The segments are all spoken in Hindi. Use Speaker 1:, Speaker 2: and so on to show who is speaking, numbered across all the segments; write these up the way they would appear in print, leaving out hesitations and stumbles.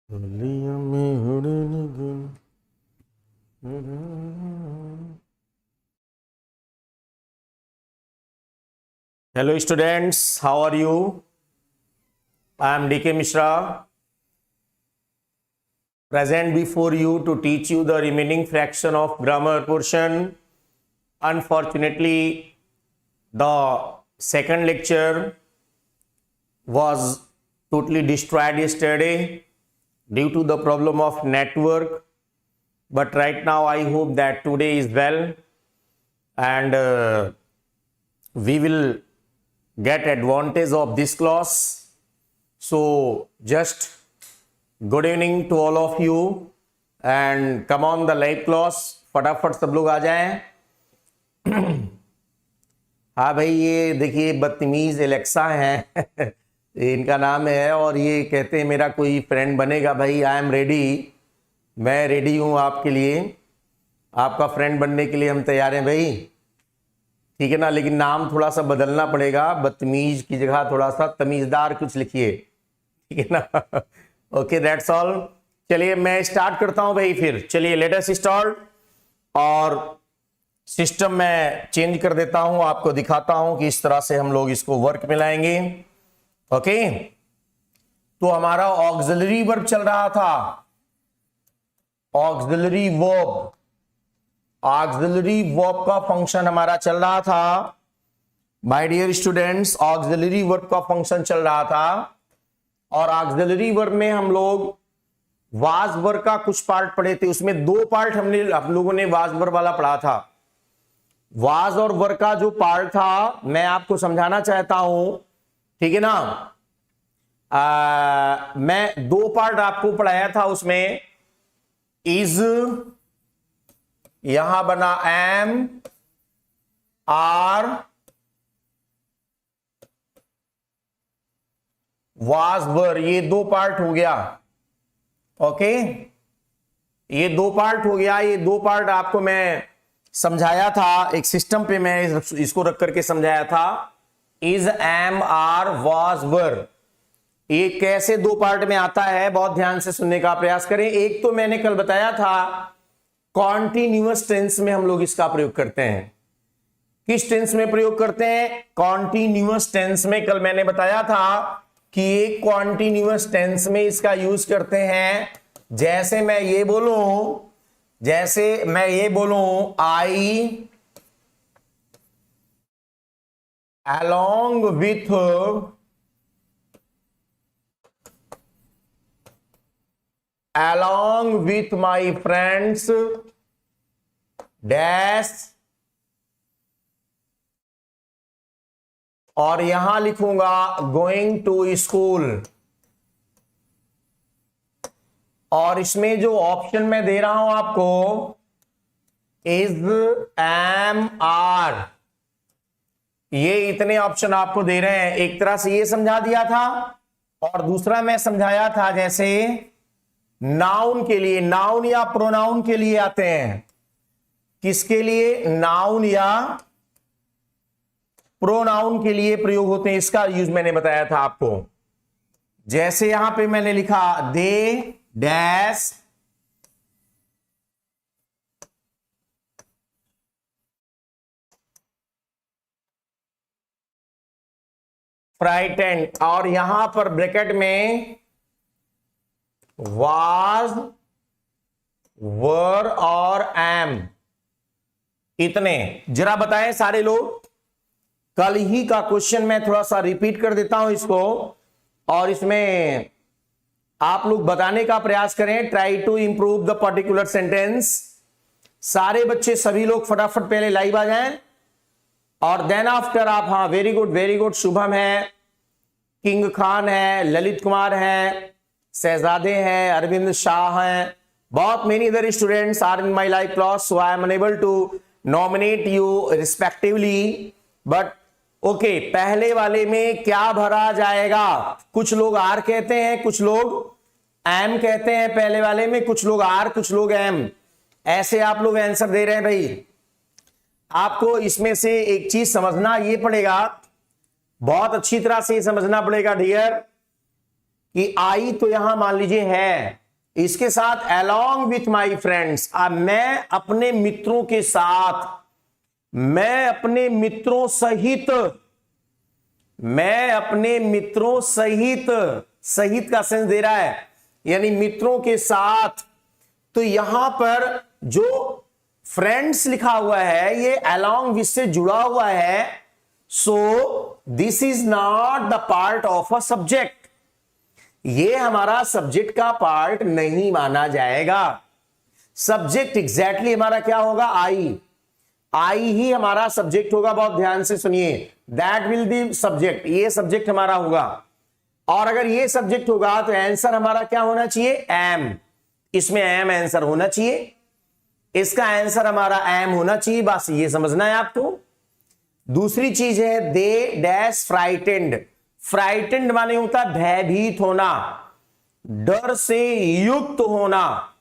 Speaker 1: होलिया में उड़ने गुल। Hello students, how are you? I am DK Mishra, present before you to teach you the remaining fraction of grammar portion. Unfortunately, the second lecture was totally destroyed yesterday due to the problem of network. But right now I hope that today is well and we will get advantage of this class. So just good evening to all of you and come on the live class. फटाफट सब लोग आ जाएं। हाँ भाई, ये देखिए बदतमीज एलेक्सा हैं इनका नाम है और ये कहते हैं मेरा कोई फ्रेंड बनेगा। भाई आई एम रेडी, मैं रेडी हूँ आपके लिए, आपका फ्रेंड बनने के लिए हम तैयार हैं भाई, ठीक है ना। लेकिन नाम थोड़ा सा बदलना पड़ेगा, बदतमीज की जगह थोड़ा सा तमीजदार कुछ लिखिए, ठीक है ना। Okay, that's all. चलिए मैं स्टार्ट करता हूं भाई। फिर चलिए लेट अस स्टार्ट। और सिस्टम में चेंज कर देता हूं, आपको दिखाता हूं कि इस तरह से हम लोग इसको वर्क में लाएंगे। ओके, तो हमारा ऑक्सिलरी वर्ब चल रहा था, ऑक्सिलरी वर्ब, ऑक्सिलरी वर्ब का फंक्शन हमारा चल रहा था। My dear students, auxiliary verb का फंक्शन चल रहा था और ऑक्सिलरी वर्ब में हम लोग वाज वर्ब का कुछ पार्ट पढ़े थे। उसमें दो पार्ट हम लोगों ने वाज वर्ब वाला पढ़ा था। वाज और वर्ब का जो पार्ट था मैं आपको समझाना चाहता हूं, ठीक है ना। मैं दो पार्ट आपको पढ़ाया था। उसमें इज यहां बना एम, आर, वाज वर, ये दो पार्ट हो गया। ओके, ये दो पार्ट हो गया। ये दो पार्ट आपको मैं समझाया था, एक सिस्टम पे मैं इसको रख करके समझाया था। Is, am, are, was were, ये कैसे दो पार्ट में आता है, बहुत ध्यान से सुनने का प्रयास करें। एक तो मैंने कल बताया था कॉन्टिन्यूअस टेंस में हम लोग इसका प्रयोग करते हैं। किस टेंस में प्रयोग करते हैं? कॉन्टिन्यूअस टेंस में। कल मैंने बताया था कि एक कॉन्टिन्यूअस टेंस में इसका यूज करते हैं। जैसे मैं ये बोलूं आई along with my friends dash, और यहां लिखूंगा गोइंग टू स्कूल। और इसमें जो ऑप्शन मैं दे रहा हूं आपको, इज, एम, आर, ये इतने ऑप्शन आपको दे रहे हैं। एक तरह से ये समझा दिया था और दूसरा मैं समझाया था जैसे नाउन के लिए, नाउन या प्रोनाउन के लिए आते हैं। किसके लिए? नाउन या प्रोनाउन के लिए प्रयोग होते हैं। इसका यूज मैंने बताया था आपको। जैसे यहां पे मैंने लिखा दे डैश फ्राइटेंड, और यहां पर ब्रैकेट में वाज, वर और एम, इतने। जरा बताएं सारे लोग, कल ही का क्वेश्चन मैं थोड़ा सा रिपीट कर देता हूं इसको, और इसमें आप लोग बताने का प्रयास करें। Try to improve the particular sentence. सारे बच्चे, सभी लोग फटाफट पहले लाइव आ जाएं और देन आफ्टर आप, हाँ very good very good. Shubham है, किंग खान है, ललित कुमार है, शहजादे हैं, अरविंद शाह हैं, बहुत many other students are in my live class, so I am unable to nominate you respectively. But okay, पहले वाले में क्या भरा जाएगा? कुछ लोग आर कहते हैं, कुछ लोग एम कहते हैं पहले वाले में, कुछ लोग आर, कुछ लोग एम, ऐसे आप लोग आंसर दे रहे हैं। भाई आपको इसमें से एक चीज समझना ये पड़ेगा, बहुत अच्छी तरह से समझना पड़ेगा डियर, कि आई तो यहां मान लीजिए है, इसके साथ along with my friends, मैं अपने मित्रों के साथ, मैं अपने मित्रों सहित, मैं अपने मित्रों सहित, सहित का सेंस दे रहा है यानी मित्रों के साथ। तो यहां पर जो फ्रेंड्स लिखा हुआ है ये along with से जुड़ा हुआ है, so this is not the part of a subject, ये हमारा सब्जेक्ट का पार्ट नहीं माना जाएगा। सब्जेक्ट एग्जैक्टली हमारा क्या होगा, आई ही हमारा सब्जेक्ट होगा। बहुत ध्यान से सुनिए, दैट विल बी सब्जेक्ट, ये सब्जेक्ट हमारा होगा। और अगर ये सब्जेक्ट होगा तो आंसर हमारा क्या होना चाहिए, एम, इसमें एम आंसर होना चाहिए, इसका आंसर हमारा एम होना चाहिए, बस ये समझना है आपको। दूसरी चीज है दे डैश फ्राइटेंड, फ्राइटेंड माने होता है भयभीत होना, डर से युक्त होना,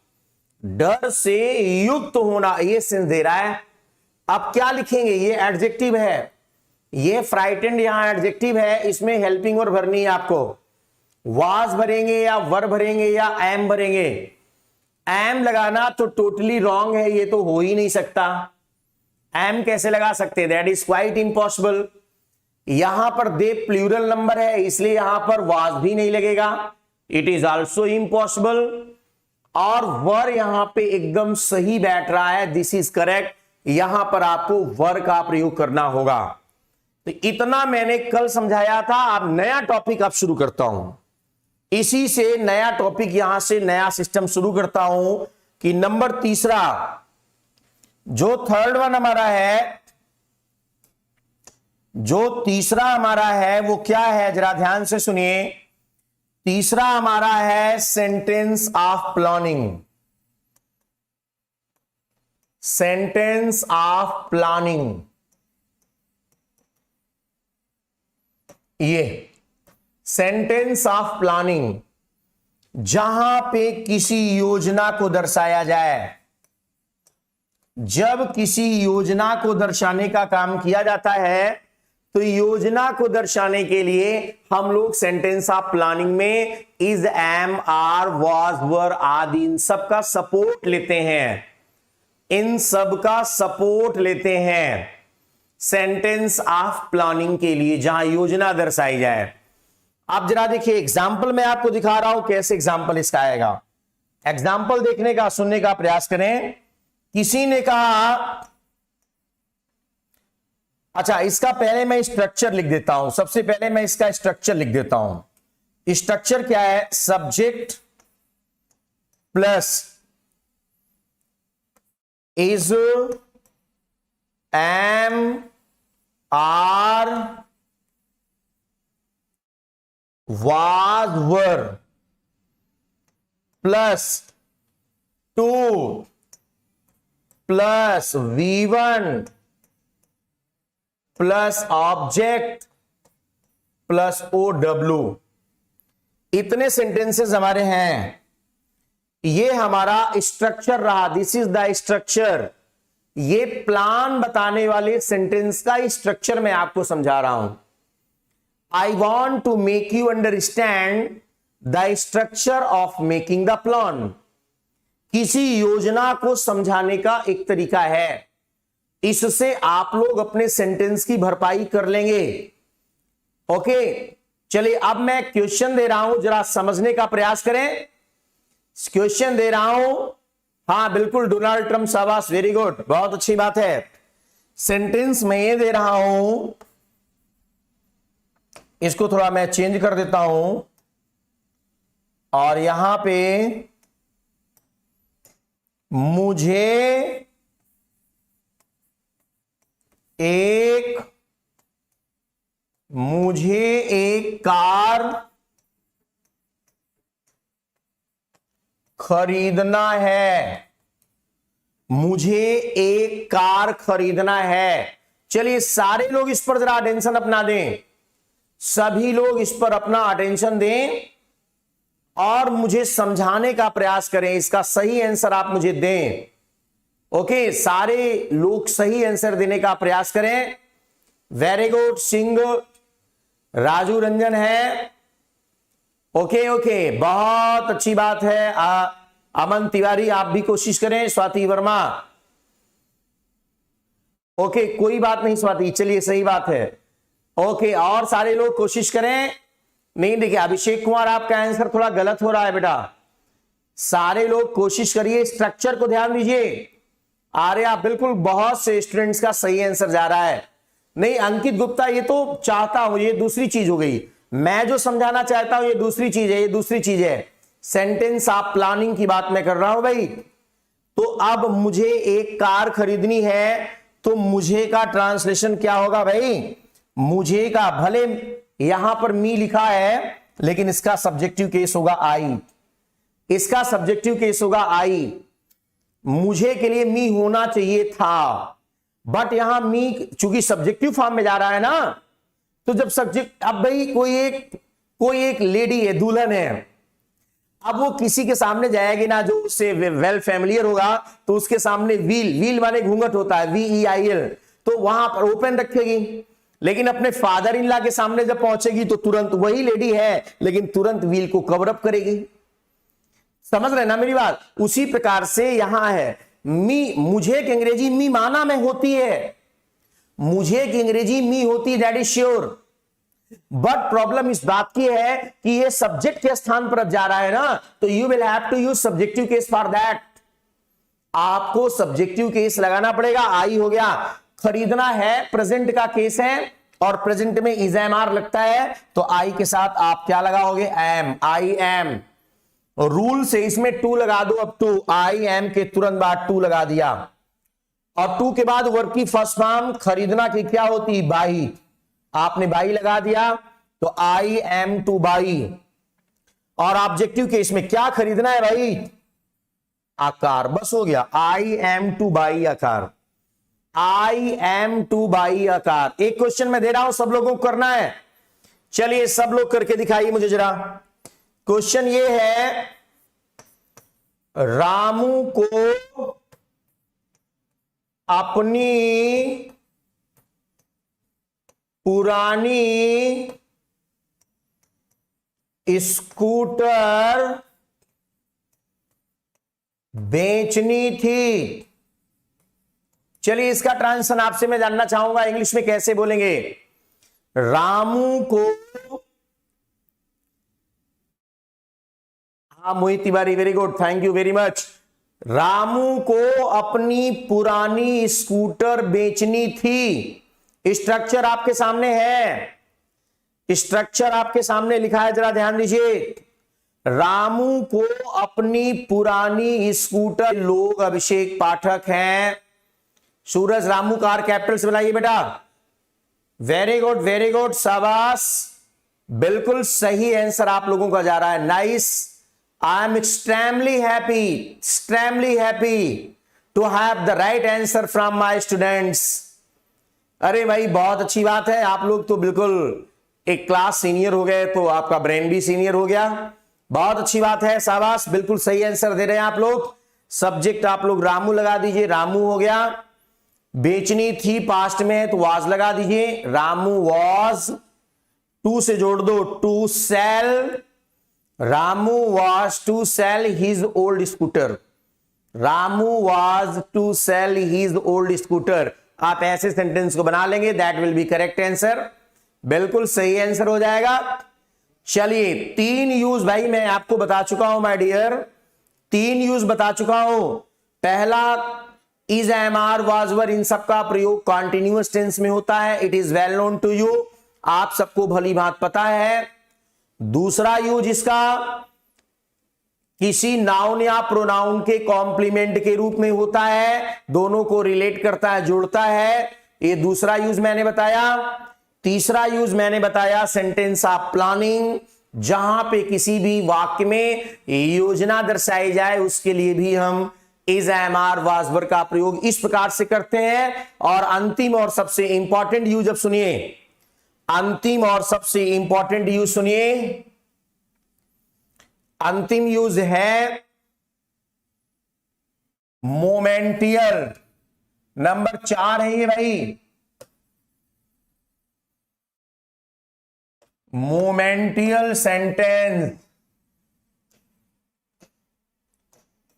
Speaker 1: डर से युक्त होना, ये सेंस दे रहा है। अब क्या लिखेंगे, ये एडजेक्टिव है, ये फ्राइटेंड यहां एडजेक्टिव है, इसमें हेल्पिंग वर्ब भरनी है आपको। वाज भरेंगे या वर भरेंगे या एम भरेंगे, एम लगाना तो टोटली रॉन्ग है, ये तो हो ही नहीं सकता। एम कैसे लगा सकते, दैट इज क्वाइट इम्पॉसिबल। यहां पर दे प्लूरल नंबर है इसलिए यहां पर वाज भी नहीं लगेगा, इट इज ऑल्सो इम्पॉसिबल। और वर यहां पे एकदम सही बैठ रहा है, दिस इज करेक्ट, यहां पर आपको वर का प्रयोग करना होगा। तो इतना मैंने कल समझाया था। अब नया टॉपिक अब शुरू करता हूं, इसी से नया टॉपिक यहां से नया सिस्टम शुरू करता हूं कि नंबर तीसरा, जो थर्ड वन हमारा है, जो तीसरा हमारा है वो क्या है, जरा ध्यान से सुनिए। तीसरा हमारा है sentence of planning, sentence of planning. ये सेंटेंस ऑफ प्लानिंग, जहां पे किसी योजना को दर्शाया जाए, जब किसी योजना को दर्शाने का काम किया जाता है तो योजना को दर्शाने के लिए हम लोग सेंटेंस ऑफ प्लानिंग में इज, एम, आर, वाज, वर आदि इन सब का सपोर्ट लेते हैं, इन सब का सपोर्ट लेते हैं सेंटेंस ऑफ प्लानिंग के लिए, जहां योजना दर्शाई जाए। आप जरा देखिए एग्जाम्पल मैं आपको दिखा रहा हूं कैसे एग्जाम्पल इसका आएगा। एग्जाम्पल देखने का, सुनने का प्रयास करें। किसी ने कहा, अच्छा इसका पहले मैं स्ट्रक्चर लिख देता हूं, सबसे पहले मैं इसका स्ट्रक्चर लिख देता हूं। स्ट्रक्चर क्या है, subject plus is, am, are, was, were plus to plus V1 plus object plus OW, इतने सेंटेंसेस हमारे हैं। ये हमारा स्ट्रक्चर रहा, दिस इज द स्ट्रक्चर। ये प्लान बताने वाले सेंटेंस का स्ट्रक्चर मैं आपको समझा रहा हूं। I want to make you understand the structure of making the plan. किसी योजना को समझाने का एक तरीका है, इससे आप लोग अपने सेंटेंस की भरपाई कर लेंगे। ओके, चलिए अब मैं क्वेश्चन दे रहा हूं, जरा समझने का प्रयास करें। क्वेश्चन दे रहा हूं, हाँ बिल्कुल, डोनाल्ड ट्रंप, शाबाश, वेरी गुड, बहुत अच्छी बात है। सेंटेंस में ये दे रहा हूं, इसको थोड़ा मैं चेंज कर देता हूं और यहां पे मुझे एक कार खरीदना है, मुझे एक कार खरीदना है। चलिए सारे लोग इस पर जरा अटेंशन अपना दें, सभी लोग इस पर अपना अटेंशन दें और मुझे समझाने का प्रयास करें, इसका सही आंसर आप मुझे दें। ओके, सारे लोग सही आंसर देने का प्रयास करें। वेरी गुड, सिंह, राजू रंजन है, ओके ओके, बहुत अच्छी बात है। अमन तिवारी आप भी कोशिश करें, स्वाति वर्मा ओके, कोई बात नहीं स्वाति, चलिए सही बात है। ओके, और सारे लोग कोशिश करें। नहीं देखिए, अभिषेक कुमार आपका आंसर थोड़ा गलत हो रहा है बेटा, सारे लोग कोशिश करिए, स्ट्रक्चर को ध्यान दीजिए। आर्या बिल्कुल, बहुत से स्टूडेंट्स का सही आंसर जा रहा है। नहीं अंकित गुप्ता, ये तो चाहता हूं, ये दूसरी चीज हो गई, मैं जो समझाना चाहता हूं ये दूसरी चीज है, ये दूसरी चीज है। सेंटेंस आप प्लानिंग की बात मैं कर रहा हूं भाई। तो अब मुझे एक कार खरीदनी है, तो मुझे का ट्रांसलेशन क्या होगा भाई? मुझे का, भले यहां पर मी लिखा है लेकिन इसका सब्जेक्टिव केस होगा आई, इसका सब्जेक्टिव केस होगा आई। मुझे के लिए मी होना चाहिए था, बट यहां मी चूंकि सब्जेक्टिव फॉर्म में जा रहा है ना, तो जब सब्जेक्ट, अब भाई कोई एक लेडी है, दुल्हन है, अब वो किसी के सामने जाएगी ना जो उससे वेल फैमिलियर होगा, तो उसके सामने व्हील माने घूंघट होता है, VEIL, तो वहां पर ओपन रखेगी। लेकिन अपने फादर इन लॉ के सामने जब पहुंचेगी तो तुरंत वही लेडी है लेकिन तुरंत व्हील को कवर अप करेगी। समझ रहे ना मेरी बात? उसी प्रकार से यहां है मी, मुझे की अंग्रेजी मी माना में होती है, मुझे की अंग्रेजी मी होती है, that is sure. But problem इस बात की है कि ये सब्जेक्ट के स्थान पर अब जा रहा है ना, तो you will have to use subjective case for that. आपको सब्जेक्टिव केस लगाना पड़ेगा। आई हो गया, खरीदना है प्रेजेंट का केस है और प्रेजेंट में इज एम आर लगता है, तो आई के साथ आप क्या लगाओगे? M, I am. रूल से इसमें टू लगा दो, अब टू, आई एम के तुरंत बाद टू लगा दिया, और टू के बाद वर्ब की फर्स्ट फॉर्म खरीदना की क्या होती? बाई, आपने बाई लगा दिया, तो आई एम टू बाई। और ऑब्जेक्टिव केस में क्या खरीदना है भाई? आकार, बस हो गया, आई एम टू बाई आकार, आई एम टू बाई आकार। एक क्वेश्चन मैं दे रहा हूं, सब लोगों को करना है, चलिए सब लोग करके दिखाइए मुझे जरा। क्वेश्चन ये है, रामू को अपनी पुरानी स्कूटर बेचनी थी। चलिए इसका ट्रांसलेशन आपसे मैं जानना चाहूंगा, इंग्लिश में कैसे बोलेंगे? रामू को, हाँ Mohit Tiwari, very good, thank you very much. Ramu को अपनी पुरानी स्कूटर बेचनी थी। स्ट्रक्चर आपके सामने है, स्ट्रक्चर आपके सामने लिखा है, जरा ध्यान दीजिए। रामू को अपनी पुरानी स्कूटर, लोग अभिषेक पाठक हैं। सूरज, रामू कार कैपिटल से बनाइए बेटा, वेरी गुड, शाबाश, बिल्कुल सही आंसर आप लोगों का जा रहा है, nice. I am extremely happy to have the right answer from my students. अरे भाई बहुत अच्छी बात है, आप लोग तो बिल्कुल एक क्लास सीनियर हो गए, तो आपका ब्रेन भी सीनियर हो गया, बहुत अच्छी बात है, शाबाश, बिल्कुल सही आंसर दे रहे हैं आप लोग। सब्जेक्ट आप लोग रामू लगा दीजिए, रामू हो गया। बेचनी थी पास्ट में है तो वाज लगा दीजिए, रामू वाज, टू से जोड़ दो, to sell, Ramu was to sell his old scooter, Ramu was to sell his old scooter. आप ऐसे सेंटेंस को बना लेंगे, that will be correct answer, बिल्कुल सही आंसर हो जाएगा। चलिए 3 यूज भाई मैं आपको बता चुका हूं माय डियर, 3 यूज बता चुका हूं। पहला, is, am, are, was, were, इन सब का प्रयोग कॉन्टिन्यूअस टेंस में होता है, it is well known to you, आप सबको भली भांति पता है। दूसरा यूज इसका किसी नाउन या प्रोनाउन के कॉम्प्लीमेंट के रूप में होता है, दोनों को रिलेट करता है, जोड़ता है, ये दूसरा यूज मैंने बताया। तीसरा यूज मैंने बताया सेंटेंस ऑफ प्लानिंग, जहां पे किसी भी वाक्य में योजना दर्शाई जाए उसके लिए भी हम इज, एम, आर, वाज, वर का प्रयोग इस प्रकार से करते हैं। और अंतिम और सबसे इंपॉर्टेंट यूज अब सुनिए, अंतिम और सबसे इंपॉर्टेंट यूज सुनिए, अंतिम यूज है मोमेंटियल, नंबर 4 है ये भाई। मोमेंटियल सेंटेंस,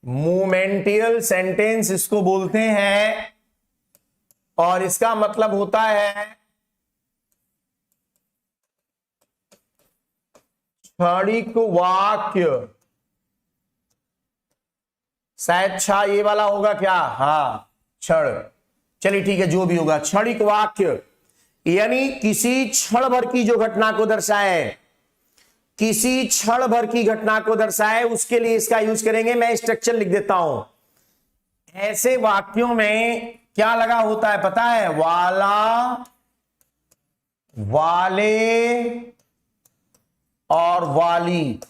Speaker 1: मोमेंटियल सेंटेंस इसको बोलते हैं और इसका मतलब होता है क्षणिक वाक्य। शायद छा ये वाला होगा क्या? हाँ क्षण, चलिए ठीक है, जो भी होगा क्षणिक वाक्य यानी किसी क्षण भर की जो घटना को दर्शाए, किसी क्षण भर की घटना को दर्शाए, उसके लिए इसका यूज करेंगे। मैं स्ट्रक्चर लिख देता हूं। ऐसे वाक्यों में क्या लगा होता है पता है? वाला, वाले और वाली,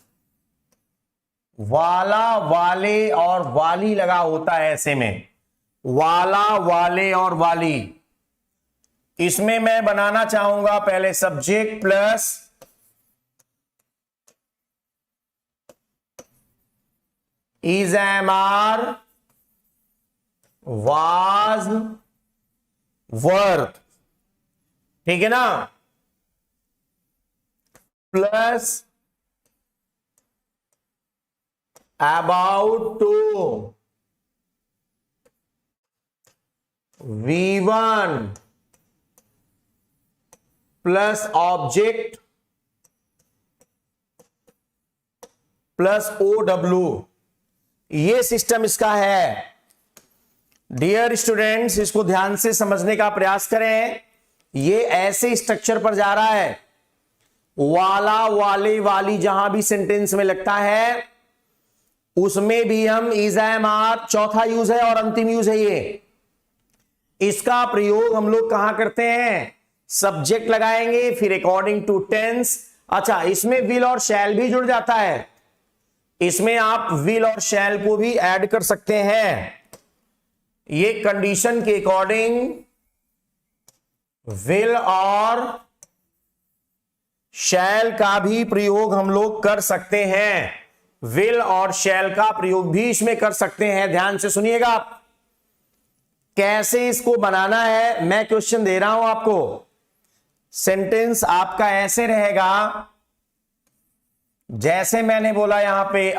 Speaker 1: वाला, वाले और वाली लगा होता है। ऐसे में वाला, वाले और वाली, इसमें मैं बनाना चाहूंगा पहले subject plus is, am, are, was, worth, ठीक है ना, plus about to, V1 plus object plus OW, ये सिस्टम इसका है। डियर स्टूडेंट्स, इसको ध्यान से समझने का प्रयास करें। ये ऐसे स्ट्रक्चर पर जा रहा है। वाला, वाले, वाली जहां भी सेंटेंस में लगता है उसमें भी हम इज, एम, आर चौथा यूज है और अंतिम यूज है ये। इसका प्रयोग हम लोग कहां करते हैं? सब्जेक्ट लगाएंगे, फिर अकॉर्डिंग टू टेंस। अच्छा, इसमें विल और शैल भी जुड़ जाता है। इसमें आप विल और शैल को भी ऐड कर सकते हैं। ये कंडीशन के अकॉर्डिंग विल और शैल का भी प्रयोग हम लोग कर सकते हैं। विल और शैल का प्रयोग भी इसमें कर सकते हैं। ध्यान से सुनिएगा कैसे इसको बनाना है। मैं क्वेश्चन दे रहा हूं आपको। सेंटेंस आपका ऐसे रहेगा जैसे मैंने बोला यहां पे,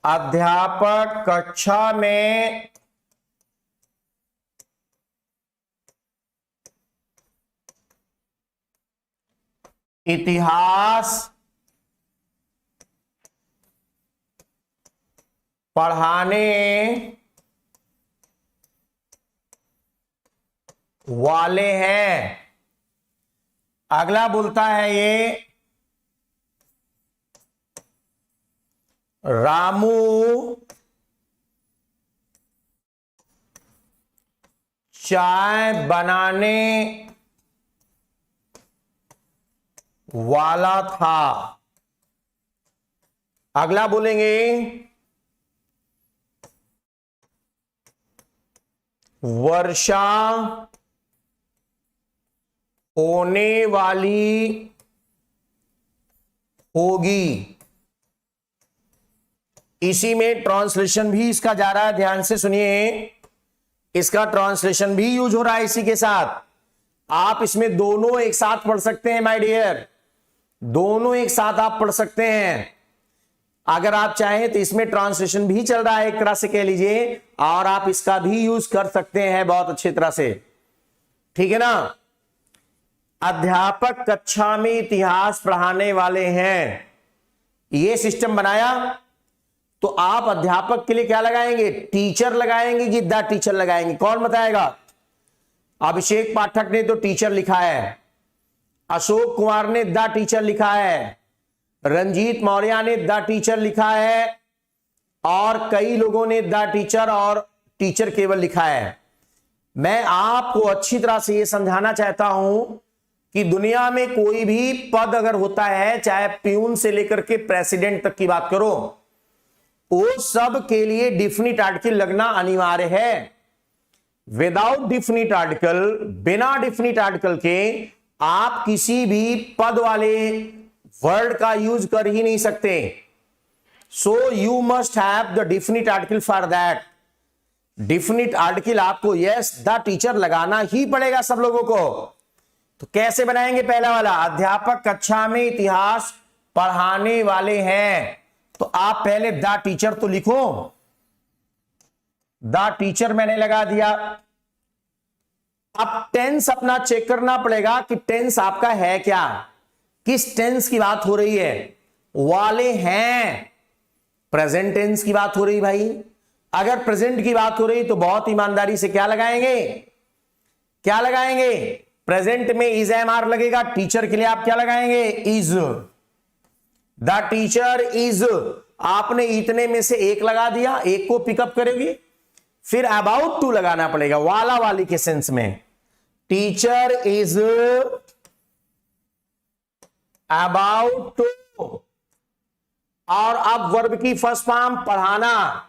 Speaker 1: अध्यापक कक्षा में इतिहास पढ़ाने वाले हैं। अगला बोलता है ये, रामू चाय बनाने वाला था। अगला बोलेंगे, वर्षा होने वाली होगी। इसी में ट्रांसलेशन भी इसका जा रहा है। ध्यान से सुनिए, इसका ट्रांसलेशन भी यूज हो रहा है इसी के साथ। आप इसमें दोनों एक साथ पढ़ सकते हैं माय डियर, दोनों एक साथ आप पढ़ सकते हैं। अगर आप चाहें तो इसमें ट्रांसलेशन भी चल रहा है एक तरह से कह लीजिए, और आप इसका भी यूज कर सकते हैं बहुत अच्छी तरह से, ठीक है ना। अध्यापक कक्षा में इतिहास पढ़ाने वाले हैं, ये सिस्टम बनाया। तो आप अध्यापक के लिए क्या लगाएंगे? टीचर लगाएंगे कि द टीचर लगाएंगे? कौन बताएगा? अभिषेक पाठक ने तो टीचर लिखा है, अशोक कुमार ने द टीचर लिखा है, रंजीत मौर्य ने द टीचर लिखा है, और कई लोगों ने द टीचर और टीचर केवल लिखा है। मैं आपको अच्छी तरह से यह समझाना चाहता हूं कि दुनिया में कोई भी पद अगर होता है, चाहे प्यून से लेकर के प्रेसिडेंट तक की बात करो, वो सब के लिए डिफिनिट आर्टिकल लगना अनिवार्य है। विदाउट डिफिनिट आर्टिकल, बिना डिफिनिट आर्टिकल के आप किसी भी पद वाले वर्ड का यूज कर ही नहीं सकते। So you must have the definite article for that. Definite article आपको यस द टीचर लगाना ही पड़ेगा सब लोगों को। तो कैसे बनाएंगे? पहला वाला, अध्यापक कक्षा में इतिहास पढ़ाने वाले हैं, तो आप पहले द टीचर तो लिखो। द टीचर मैंने लगा दिया। अब टेंस अपना चेक करना पड़ेगा कि टेंस आपका है क्या, किस टेंस की बात हो रही है। वाले हैं, प्रेजेंट टेंस की बात हो रही भाई। अगर प्रेजेंट की बात हो रही तो बहुत ईमानदारी से क्या लगाएंगे, क्या लगाएंगे? प्रेजेंट में इज एम आर लगेगा। टीचर के लिए आप क्या लगाएंगे? इज। The teacher is. आपने इतने में से एक लगा दिया, एक को पिकअप करेगी, फिर अबाउट टू लगाना पड़ेगा वाला वाली के सेंस में। टीचर इज अबाउट टू, और अब वर्ब की फर्स्ट फॉर्म पढ़ाना,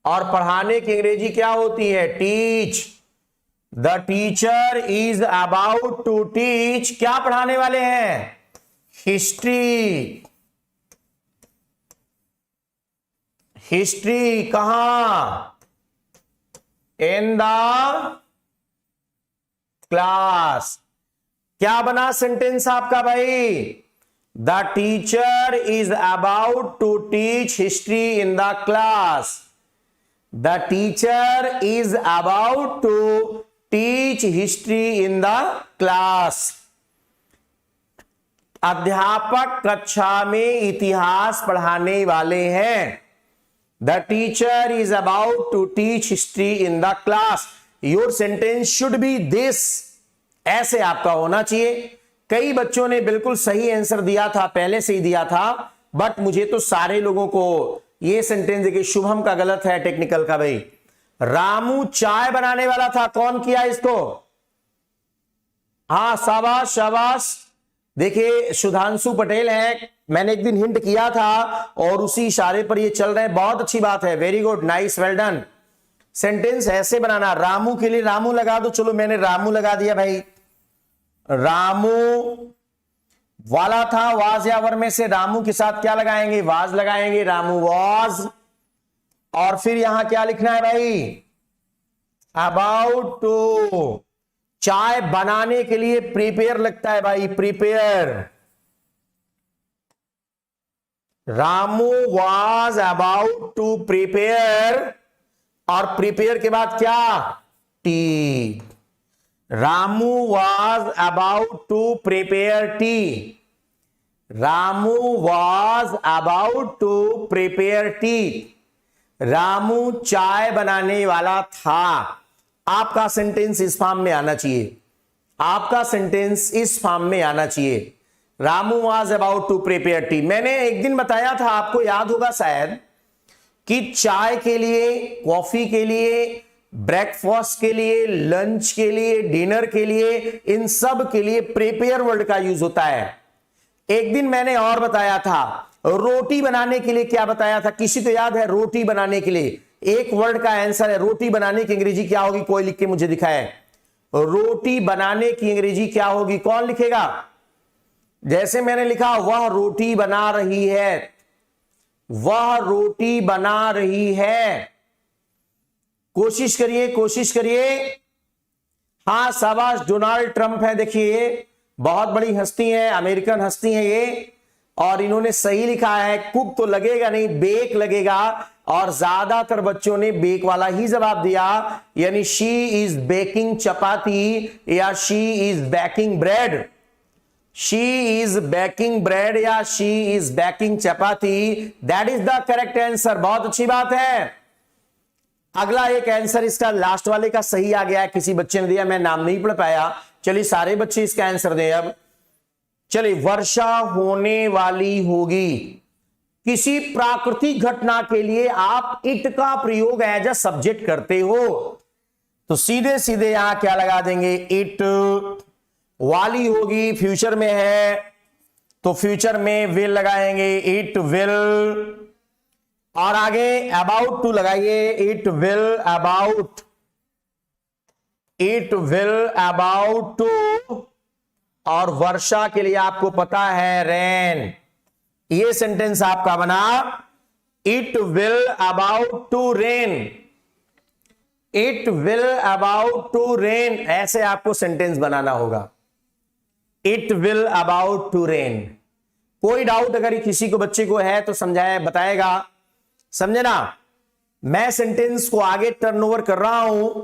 Speaker 1: और पढ़ाने की अंग्रेजी क्या होती है? Teach. The teacher is about to teach. क्या पढ़ाने वाले हैं? हिस्ट्री। हिस्ट्री कहां? In the class. क्या बना सेंटेंस आपका भाई? The teacher is about to teach history in the class. The teacher is about to teach history in the class. अध्यापक कक्षा में इतिहास पढ़ाने वाले हैं। The teacher is about to teach history in the class. Your sentence should be this. ऐसे आपका होना चाहिए। कई बच्चों ने बिल्कुल सही आंसर दिया था, पहले से ही दिया था, बट मुझे तो सारे लोगों को ये सेंटेंस देखिए, शुभम का गलत है टेक्निकल का भाई। रामू चाय बनाने वाला था, कौन किया इसको? हाँ, शाबाश शाबाश। देखिए सुधांशु पटेल है, मैंने एक दिन हिंट किया था और उसी इशारे पर ये चल रहे हैं। बहुत अच्छी बात है, very good, nice, well done. Sentence ऐसे बनाना, रामू के लिए रामू लगा दो। चलो मैंने रामू लगा दिया भाई। रामू वाला था, वाज या वर में से रामू के साथ क्या लगाएंगे? वाज लगाएंगे। रामू वाज। और फिर यहां क्या लिखना है भाई? About to. चाय बनाने के लिए प्रिपेयर लगता है भाई, prepare. Ramu was about to prepare, और प्रिपेयर के बाद क्या? Tea. Ramu was about to prepare tea. Ramu was about to prepare tea. Ramu चाय बनाने वाला था। आपका सेंटेंस इस फॉर्म में आना चाहिए। आपका सेंटेंस इस फॉर्म में आना चाहिए। Ramu was about to prepare tea. मैंने एक दिन बताया था, आपको याद होगा शायद, कि चाय के लिए, कॉफी के लिए, ब्रेकफास्ट के लिए, लंच के लिए, डिनर के लिए, इन सब के लिए प्रिपेयर वर्ड का यूज होता है। एक दिन मैंने और बताया था, रोटी बनाने के लिए क्या बताया था? किसी को याद है? रोटी बनाने के लिए एक वर्ड का आंसर है। रोटी बनाने की अंग्रेजी क्या होगी? कोई लिख के मुझे दिखाए। रोटी बनाने की अंग्रेजी क्या होगी? कौन लिखेगा? जैसे मैंने लिखा, वह रोटी बना रही है। वह रोटी बना रही है। कोशिश करिए, कोशिश करिए। हाँ शाबाश, डोनाल्ड ट्रंप है, देखिए बहुत बड़ी हस्ती है, अमेरिकन हस्ती है ये, और इन्होंने सही लिखा है। कुक तो लगेगा नहीं, बेक लगेगा, और ज्यादातर बच्चों ने बेक वाला ही जवाब दिया, यानी शी इज बेकिंग चपाती या she is baking bread. She is baking bread या she is baking chapati, that is the correct answer. बहुत अच्छी बात है। अगला एक आंसर इसका लास्ट वाले का सही आ गया है, किसी बच्चे ने दिया, मैं नाम नहीं पढ़ पाया। चलिए सारे बच्चे इसका आंसर दें अब। चलिए, वर्षा होने वाली होगी। किसी प्राकृतिक घटना के लिए आप इट का प्रयोग एज अ सब्जेक्ट करते हो, तो सीधे सीधे यहां क्या लगा देंगे? इट। वाली होगी, फ्यूचर में है, तो फ्यूचर में विल लगाएंगे, इट विल। और आगे अबाउट टू लगाइए, it will about. It will about to. और वर्षा के लिए आपको पता है रेन। ये सेंटेंस आपका बना, it will about to rain. It will about to rain, ऐसे आपको सेंटेंस बनाना होगा। It will about to rain. कोई डाउट अगर किसी को बच्चे को है तो समझाए बताएगा, समझे ना। मैं सेंटेंस को आगे टर्नओवर कर रहा हूं,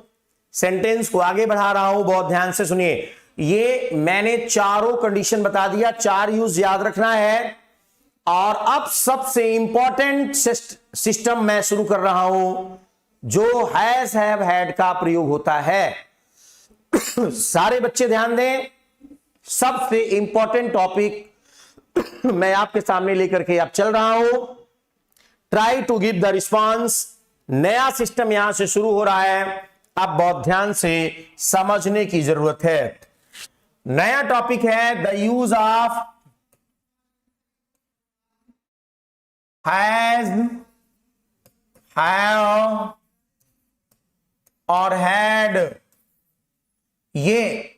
Speaker 1: सेंटेंस को आगे बढ़ा रहा हूं, बहुत ध्यान से सुनिए। ये मैंने चारों कंडीशन बता दिया, 4 यूज याद रखना है। और अब सबसे इंपॉर्टेंट सिस्टम मैं शुरू कर रहा हूं, जो हैज हैव हैड का प्रयोग होता है। सारे बच्चे ध्यान दें, सबसे इंपॉर्टेंट टॉपिक मैं आपके सामने लेकर के अब चल रहा हूं। Try to give the response. नया सिस्टम यहां से शुरू हो रहा है, अब बहुत ध्यान से समझने की जरूरत है। नया टॉपिक है the use of has, have और हैड। ये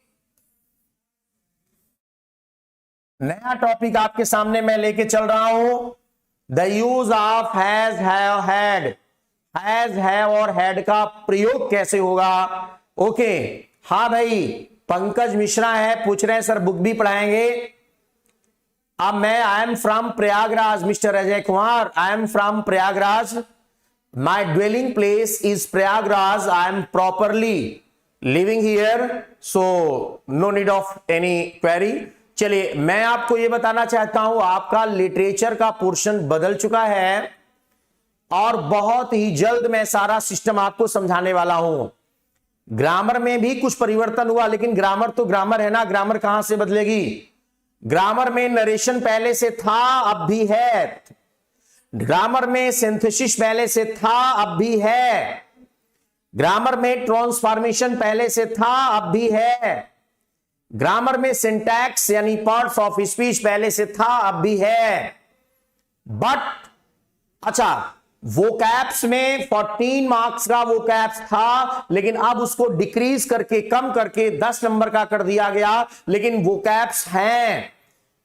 Speaker 1: नया टॉपिक आपके सामने मैं लेके चल रहा हूं, the use of has, have, had. Has, have और हैड का प्रयोग कैसे होगा। ओके, हाँ भाई, पंकज मिश्रा है, पूछ रहे हैं सर बुक भी पढ़ाएंगे। अब मैं I am from Prayagraj, mister Ajay Kumar, I am from Prayagraj, my dwelling place is Prayagraj, I am properly living here, so no need of any query. चलिए, मैं आपको यह बताना चाहता हूं, आपका लिटरेचर का पोर्शन बदल चुका है और बहुत ही जल्द मैं सारा सिस्टम आपको समझाने वाला हूं। ग्रामर में भी कुछ परिवर्तन हुआ, लेकिन ग्रामर तो ग्रामर है ना, ग्रामर कहां से बदलेगी। ग्रामर में नरेशन पहले से था, अब भी है। ग्रामर में सिंथेसिस पहले से था, अब भी है। ग्रामर में ट्रांसफॉर्मेशन पहले से था, अब भी है। ग्रामर में सिंटैक्स यानी पार्ट्स ऑफ स्पीच पहले से था, अब भी है। बट अच्छा, वोकैब्स में 14 मार्क्स का वोकैब्स था, लेकिन अब उसको डिक्रीज करके, कम करके 10 नंबर का कर दिया गया। लेकिन वोकैब्स हैं,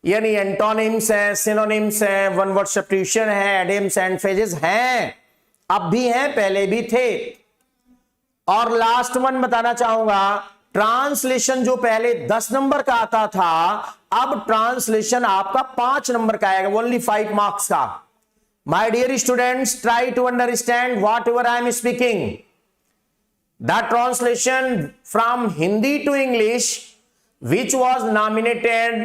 Speaker 1: यानी एंटोनिम्स हैं, सिनोनिम्स हैं, वन वर्ड सब्स्टिट्यूशन है, एडियम्स एंड फ्रेजेस हैं, अब भी हैं, पहले भी थे। और लास्ट वन बताना चाहूंगा, ट्रांसलेशन जो पहले 10 नंबर का आता था, अब ट्रांसलेशन आपका 5 नंबर का आएगा, ओनली 5 मार्क्स का। My dear students, try to understand whatever I am speaking. The translation from Hindi to English, which was nominated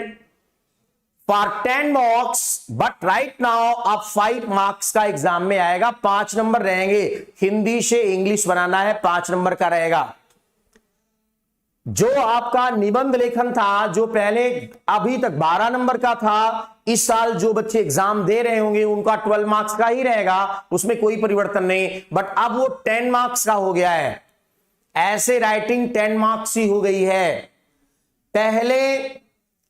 Speaker 1: for 10 marks, but right now अब 5 marks का एग्जाम में आएगा, 5 नंबर रहेंगे। हिंदी से इंग्लिश बनाना है, 5 नंबर का रहेगा। जो आपका निबंध लेखन था, जो पहले अभी तक 12 नंबर का था, इस साल जो बच्चे एग्जाम दे रहे होंगे उनका 12 मार्क्स का ही रहेगा, उसमें कोई परिवर्तन नहीं। बट अब वो 10 मार्क्स का हो गया है। ऐसे राइटिंग 10 मार्क्स ही हो गई है। पहले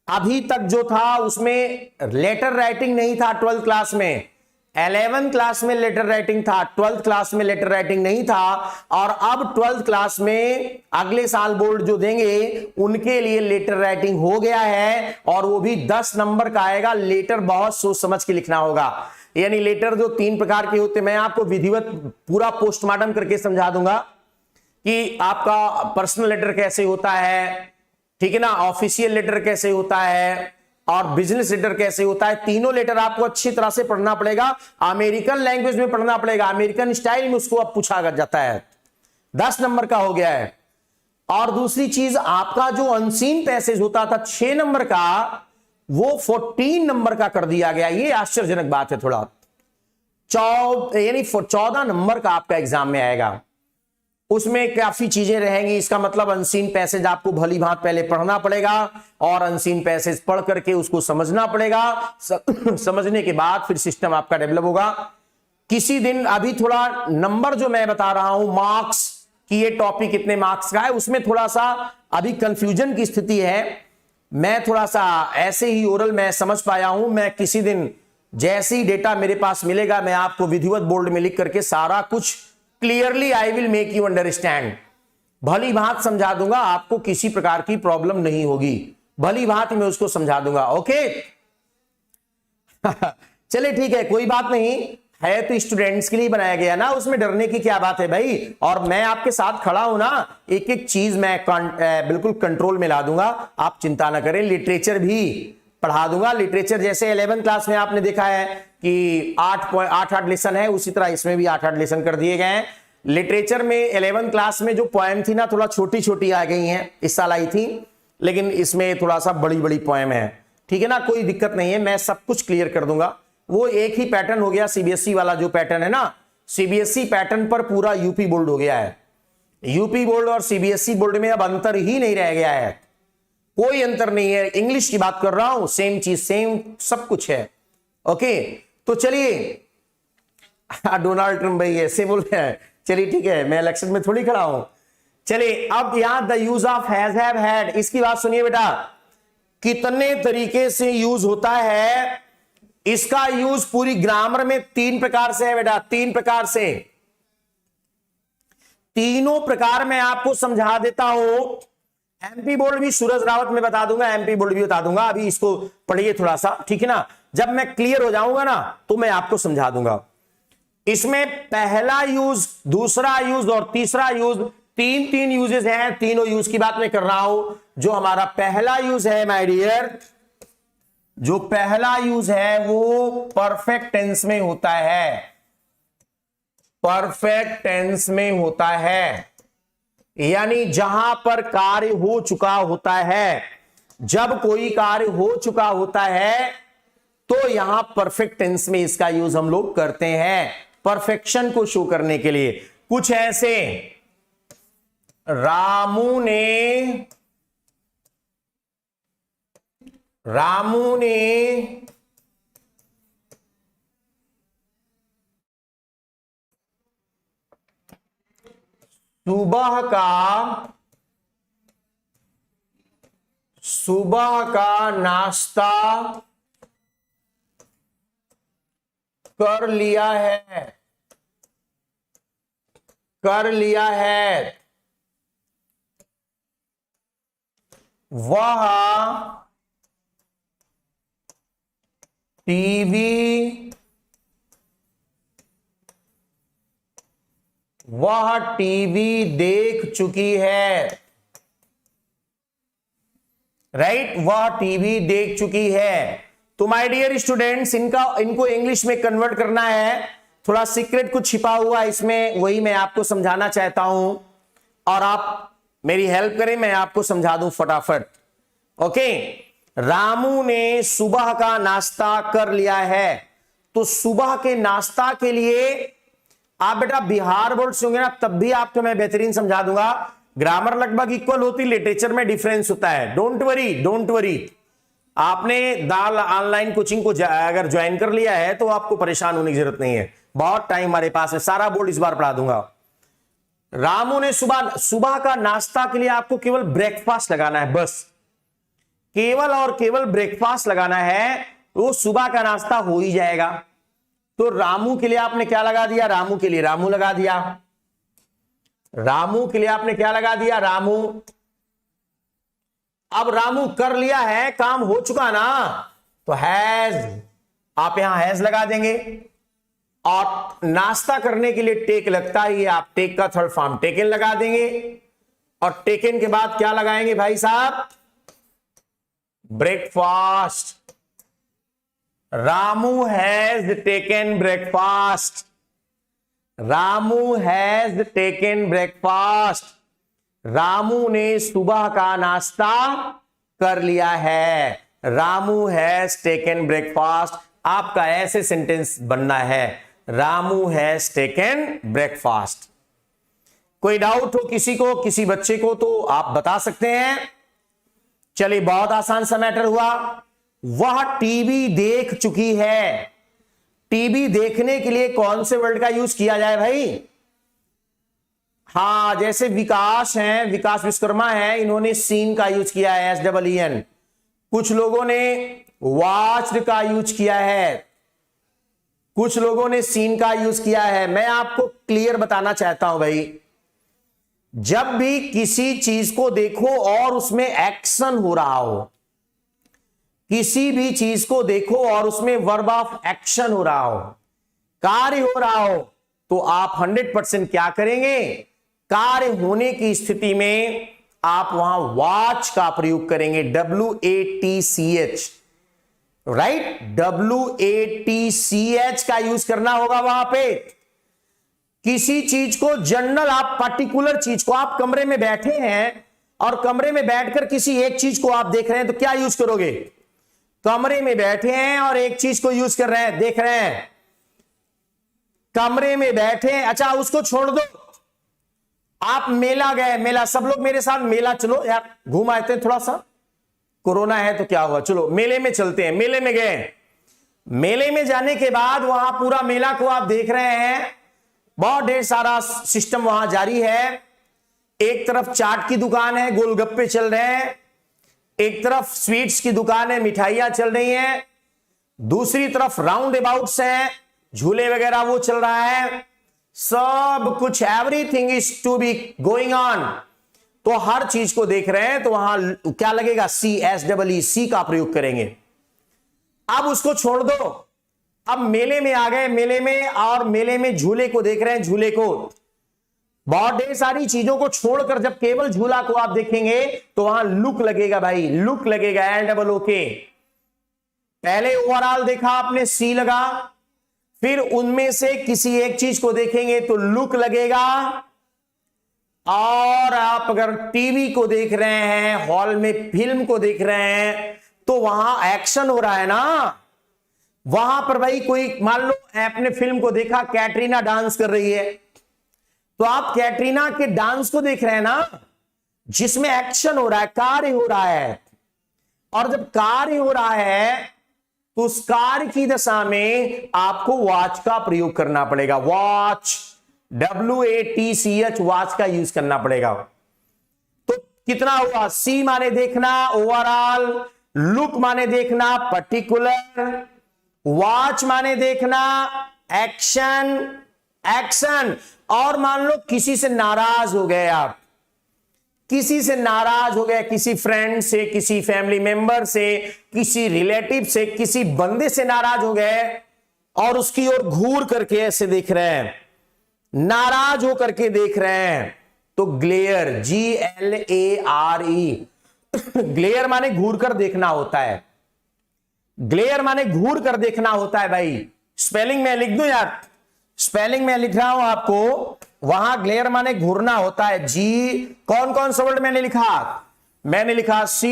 Speaker 1: अभी तक जो था उसमें लेटर राइटिंग नहीं था 12th क्लास में। 11th क्लास में लेटर राइटिंग था, 12th क्लास में लेटर राइटिंग नहीं था। और अब 12th क्लास में अगले साल बोर्ड जो देंगे उनके लिए लेटर राइटिंग हो गया है, और वो भी 10 नंबर का आएगा। लेटर बहुत सोच समझ के लिखना होगा, यानी लेटर जो 3 प्रकार के होते हैं, मैं आपको विधिवत पूरा पोस्टमार्टम करके समझा दूंगा कि आपका पर्सनल लेटर कैसे होता है, ठीक है ना, ऑफिशियल लेटर कैसे होता है और बिजनेस लेटर कैसे होता है। तीनों लेटर आपको अच्छी तरह से पढ़ना पड़ेगा, अमेरिकन लैंग्वेज में पढ़ना पड़ेगा, अमेरिकन स्टाइल में उसको अब पूछा जाता है। 10 नंबर का हो गया है। और दूसरी चीज, आपका जो अनसीन पैसेज होता था 6 नंबर का, वो 14 नंबर का कर दिया गया। ये आश्चर्यजनक बात है थोड़ा। यानी 14 नंबर का आपका एग्जाम में आएगा, उसमें काफी चीजें रहेंगी। इसका मतलब अनसीन पैसेज आपको भली भांति पहले पढ़ना पड़ेगा, और अनसीन पैसेज पढ़ करके उसको समझना पड़ेगा। समझने के बाद फिर सिस्टम आपका डेवलप होगा। किसी दिन अभी थोड़ा नंबर जो मैं बता रहा हूं, मार्क्स कि ये टॉपिक कितने मार्क्स का है, उसमें थोड़ा सा अभी कंफ्यूजन की स्थिति है। मैं थोड़ा सा ऐसे ही ओरल मैं समझ पाया हूं। मैं किसी दिन जैसे ही डेटा मेरे पास मिलेगा, मैं आपको विधिवत बोर्ड में लिख करके सारा कुछ clearly I will make you understand, भली भांति समझा दूंगा, आपको किसी प्रकार की प्रॉब्लम नहीं होगी, भली भांति मैं उसको समझा दूंगा। ओके चलिए ठीक है, कोई बात नहीं। है तो स्टूडेंट्स के लिए बनाया गया ना, उसमें डरने की क्या बात है भाई। और मैं आपके साथ खड़ा हूं ना, एक एक चीज मैं बिल्कुल कंट्रोल में ला दूंगा, आप चिंता ना करें। लिटरेचर भी पढ़ा दूंगा। लिटरेचर जैसे 11th क्लास में आपने देखा है कि 8 लेसन है, उसी तरह इसमें भी 8 लेसन कर दिए गए हैं। लिटरेचर में 11th क्लास में जो पोएम थी ना, थोड़ा छोटी छोटी आ गई हैं, इस साल आई थी, लेकिन इसमें थोड़ा सा बड़ी बड़ी पोएम है, ठीक है ना, कोई दिक्कत नहीं है, मैं सब कुछ क्लियर कर दूंगा। वो एक ही पैटर्न हो गया, सीबीएसई वाला जो पैटर्न है ना, सीबीएसई पैटर्न पर पूरा यूपी बोर्ड हो गया है। यूपी बोर्ड और सीबीएसई बोर्ड में अब अंतर ही नहीं रह गया है, कोई अंतर नहीं है। इंग्लिश की बात कर रहा हूं, सेम चीज, सेम सब कुछ है। ओके, तो चलिए, डोनाल्ड ट्रम्प भाई ऐसे बोल रहे हैं, चलिए ठीक है, मैं इलेक्शन में थोड़ी खड़ा हूं। चलिए अब यहां the use of has, have, had, इसकी बात सुनिए बेटा, कितने तरीके से यूज होता है। इसका यूज पूरी ग्रामर में 3 प्रकार से है बेटा, 3 प्रकार से। तीनों प्रकार मैं आपको समझा देता हूं। एमपी बोर्ड भी सूरज रावत में बता दूंगा, एमपी बोर्ड भी बता दूंगा, अभी इसको पढ़िए थोड़ा सा, ठीक है ना। जब मैं क्लियर हो जाऊंगा ना तो मैं आपको समझा दूंगा। इसमें पहला यूज, दूसरा यूज और तीसरा यूज, तीन यूजेस हैं। तीनों यूज की बात मैं कर रहा हूं। जो हमारा पहला यूज है माय डियर, जो पहला यूज है वो परफेक्ट टेंस में होता है, परफेक्ट टेंस में होता है, यानी जहां पर कार्य हो चुका होता है। जब कोई कार्य हो चुका होता है तो यहां परफेक्ट टेंस में इसका यूज हम लोग करते हैं, परफेक्शन को शो करने के लिए। कुछ ऐसे, रामू ने सुबह का नाश्ता कर लिया है, वह टीवी देख चुकी है, राइट, वह टीवी देख चुकी है। तो माय डियर स्टूडेंट्स, इनको इंग्लिश में कन्वर्ट करना है, थोड़ा सीक्रेट कुछ छिपा हुआ है इसमें, वही मैं आपको समझाना चाहता हूं, और आप मेरी हेल्प करें, मैं आपको समझा दूं फटाफट। ओके, रामू ने सुबह का नाश्ता कर लिया है। तो सुबह के नाश्ता के लिए आप बेटा बिहार बोर्ड से होंगे ना, तब भी आपको मैं बेहतरीन समझा दूंगा। ग्रामर लगभग इक्वल होती, लिटरेचर में डिफरेंस होता है। Don't worry. आपने दाल ऑनलाइन कोचिंग को अगर ज्वाइन कर लिया है तो आपको परेशान होने की जरूरत नहीं है, बहुत टाइम हमारे पास है, सारा बोर्ड इस बार पढ़ा दूंगा। रामू ने सुबह का नाश्ता के लिए आपको केवल ब्रेकफास्ट लगाना है, बस केवल और केवल ब्रेकफास्ट लगाना है, वो सुबह का नाश्ता हो ही जाएगा। तो रामू के लिए आपने क्या लगा दिया, रामू के लिए रामू लगा दिया, रामू के लिए आपने क्या लगा दिया, रामू। अब रामू कर लिया है, काम हो चुका ना, तो हैज, आप यहां हैज लगा देंगे। और नाश्ता करने के लिए टेक लगता ही है, आप टेक का थर्ड फॉर्म टेकन लगा देंगे, और टेकन के बाद क्या लगाएंगे भाई साहब, breakfast. Ramu has taken breakfast, Ramu has taken breakfast. Ramu ने सुबह का नाश्ता कर लिया है, रामू हैज टेकन ब्रेकफास्ट। आपका ऐसे सेंटेंस बनना है, रामू हैज टेकन ब्रेकफास्ट। कोई डाउट हो किसी को, किसी बच्चे को, तो आप बता सकते हैं। चलिए, बहुत आसान सा मैटर हुआ। वह टीवी देख चुकी है। टीवी देखने के लिए कौन से वर्ड का यूज किया जाए भाई? हाँ, जैसे विकास हैं, विकास विश्वकर्मा है, इन्होंने सीन का यूज किया है, SEEN। कुछ लोगों ने वॉच्ड का यूज किया है, कुछ लोगों ने सीन का यूज किया है। मैं आपको क्लियर बताना चाहता हूं भाई, जब भी किसी चीज को देखो और उसमें एक्शन हो रहा हो, किसी भी चीज को देखो और उसमें वर्ब ऑफ एक्शन हो रहा हो, कार्य हो रहा हो तो आप 100% क्या करेंगे, कार्य होने की स्थिति में आप वहां वॉच का प्रयोग करेंगे, WATCH, राइट, WATCH का यूज करना होगा वहां पे। किसी चीज को जनरल, आप पर्टिकुलर चीज को, आप कमरे में बैठे हैं और कमरे में बैठकर किसी एक चीज को आप देख रहे हैं तो क्या यूज करोगे, कमरे में बैठे हैं और एक चीज को यूज कर रहे हैं, देख रहे हैं, कमरे में बैठे हैं। अच्छा उसको छोड़ दो, आप मेला गए, मेला, सब लोग मेरे साथ मेला चलो यार, घूम आते हैं थोड़ा सा, कोरोना है तो क्या हुआ, चलो मेले में चलते हैं। मेले में गए, मेले में जाने के बाद वहां पूरा मेला को आप देख रहे हैं, बहुत ढेर सारा सिस्टम वहां जारी है। एक तरफ चाट की दुकान है, गोलगप्पे चल रहे हैं, एक तरफ स्वीट्स की दुकान है, मिठाइयां चल रही हैं, दूसरी तरफ राउंड अबाउट्स हैं, झूले वगैरह वो चल रहा है, सब कुछ, everything is to be going on. तो हर चीज को देख रहे हैं तो वहां क्या लगेगा, CSEE का प्रयोग करेंगे। अब उसको छोड़ दो, अब मेले में आ गए, मेले में, और मेले में झूले को देख रहे हैं, झूले को, बहुत ढेर सारी चीजों को छोड़कर जब केवल झूला को आप देखेंगे तो वहां लुक लगेगा भाई, लुक लगेगा, LOOK। पहले ओवरऑल देखा आपने, C लगा, फिर उनमें से किसी एक चीज को देखेंगे तो लुक लगेगा। और आप अगर टीवी को देख रहे हैं, हॉल में फिल्म को देख रहे हैं तो वहां एक्शन हो रहा है ना, वहां पर भाई कोई, मान लो आपने फिल्म को देखा, कैटरीना डांस कर रही है, तो आप कैटरीना के डांस को देख रहे हैं ना, जिसमें एक्शन हो रहा है, कार्य हो रहा है। और जब कार्य हो रहा है तो उस कार्य की दशा में आपको वॉच का प्रयोग करना पड़ेगा, वॉच, WATCH, वॉच का यूज करना पड़ेगा। तो कितना हुआ, C माने देखना, ओवरऑल, लुक माने देखना, पर्टिकुलर, वॉच माने देखना, एक्शन, एक्शन। और मान लो किसी से नाराज हो गए आप, किसी से नाराज हो गए, किसी फ्रेंड से, किसी फैमिली मेंबर से, किसी रिलेटिव से, किसी बंदे से नाराज हो गए और उसकी ओर घूर करके ऐसे देख रहे हैं, नाराज हो करके देख रहे हैं, तो ग्लेयर, GLARE, ग्लेयर माने घूर कर देखना होता है, ग्लेयर माने घूर कर देखना होता है भाई। स्पेलिंग में लिख दूं यार, स्पेलिंग में लिख रहा हूं आपको, वहां ग्लेयर माने घूरना होता है। कौन कौन सा वर्ड मैंने लिखा, मैंने लिखा C,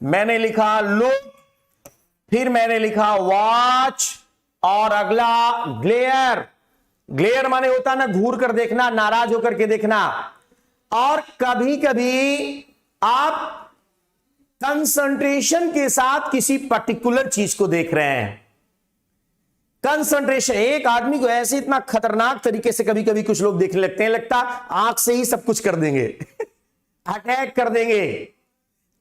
Speaker 1: मैंने लिखा लुक, फिर मैंने लिखा वॉच, और अगला ग्लेयर। ग्लेयर माने होता है ना घूर कर देखना, नाराज होकर के देखना। और कभी कभी आप कंसंट्रेशन के साथ किसी पर्टिकुलर चीज को देख रहे हैं, कंसंट्रेशन। एक आदमी को ऐसे इतना खतरनाक तरीके से कभी कभी कुछ लोग देखने लगते हैं, लगता आंख से ही सब कुछ कर देंगे अटैक कर देंगे।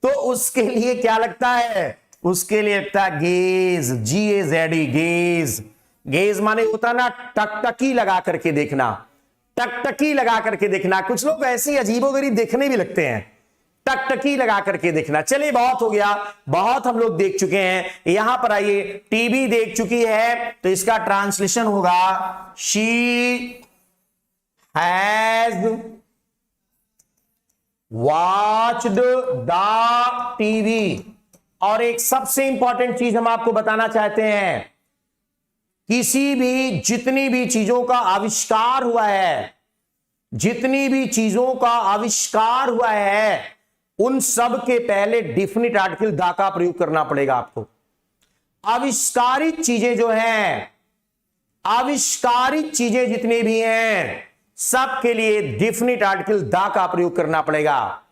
Speaker 1: तो उसके लिए क्या लगता है, उसके लिए लगता है गेज, GAZE, गेज। गेज माने होता ना टकटकी लगा करके देखना, टकटकी लगा करके देखना। कुछ लोग ऐसे अजीबोगरीब देखने भी लगते हैं, टकटकी लगा करके देखना। चलिए बहुत हो गया, बहुत हम लोग देख चुके हैं। यहां पर आइए, टीवी देख चुकी है तो इसका ट्रांसलेशन होगा she has watched the TV. और एक सबसे इंपॉर्टेंट चीज हम आपको बताना चाहते हैं, किसी भी, जितनी भी चीजों का आविष्कार हुआ है, जितनी भी चीजों का आविष्कार हुआ है, उन सब के पहले डिफिनिट आर्टिकल द का प्रयोग करना पड़ेगा आपको। आविष्कारित चीजें जो हैं, आविष्कारित चीजें जितनी भी हैं, सब के लिए डिफिनिट आर्टिकल द का प्रयोग करना पड़ेगा।